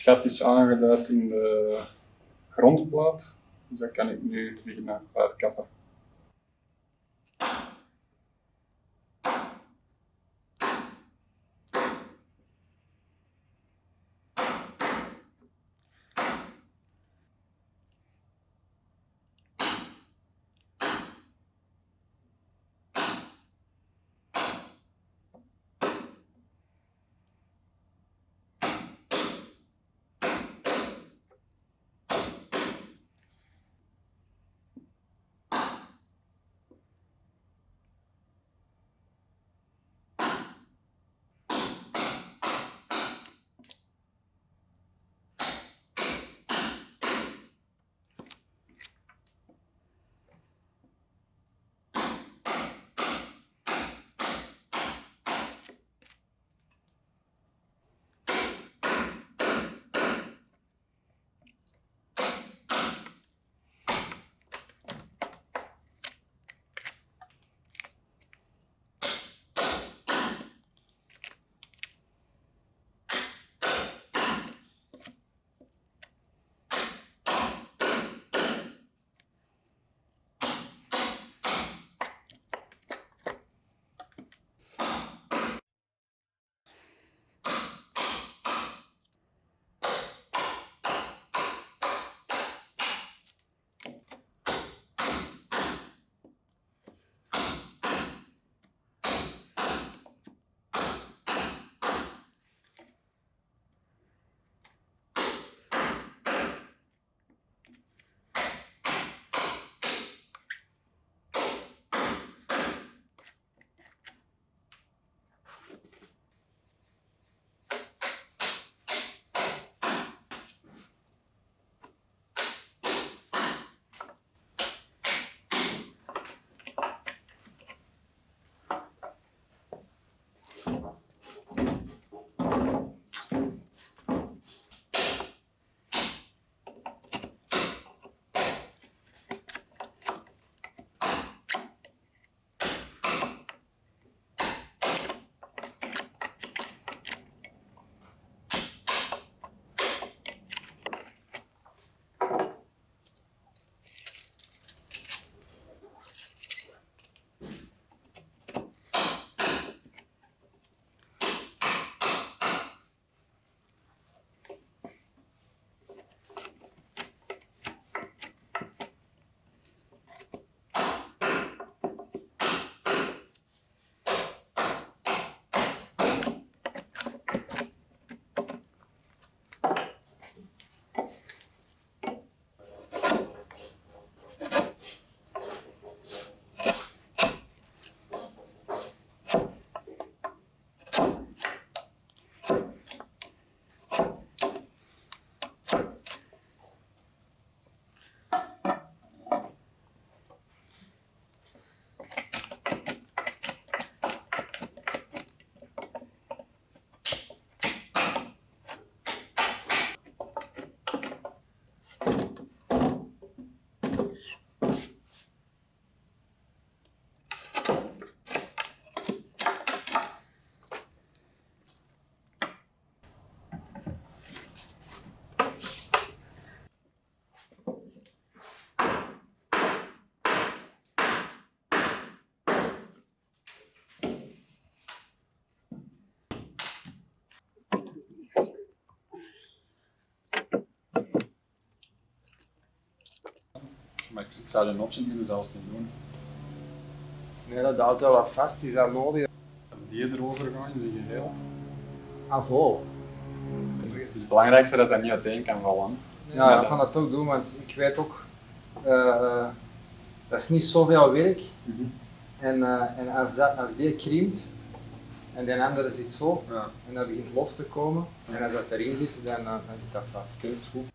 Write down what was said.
gat is aangeduid in de grondplaat, dus dat kan ik nu beginnen uitkappen. Maar ik zou de option kunnen zelfs niet doen. Nee, dat houdt wel wat vast, is dat nodig? Als die erover gaan in zijn geheel. Ah zo. Het is het belangrijkste dat dat niet uiteen kan vallen. Ja, ik kan dat ook doen, want ik weet ook, dat is niet zoveel werk. En als die krimpt en die andere zit zo, en dat begint los te komen, en als dat erin zit, dan zit dat vast. Dat is goed.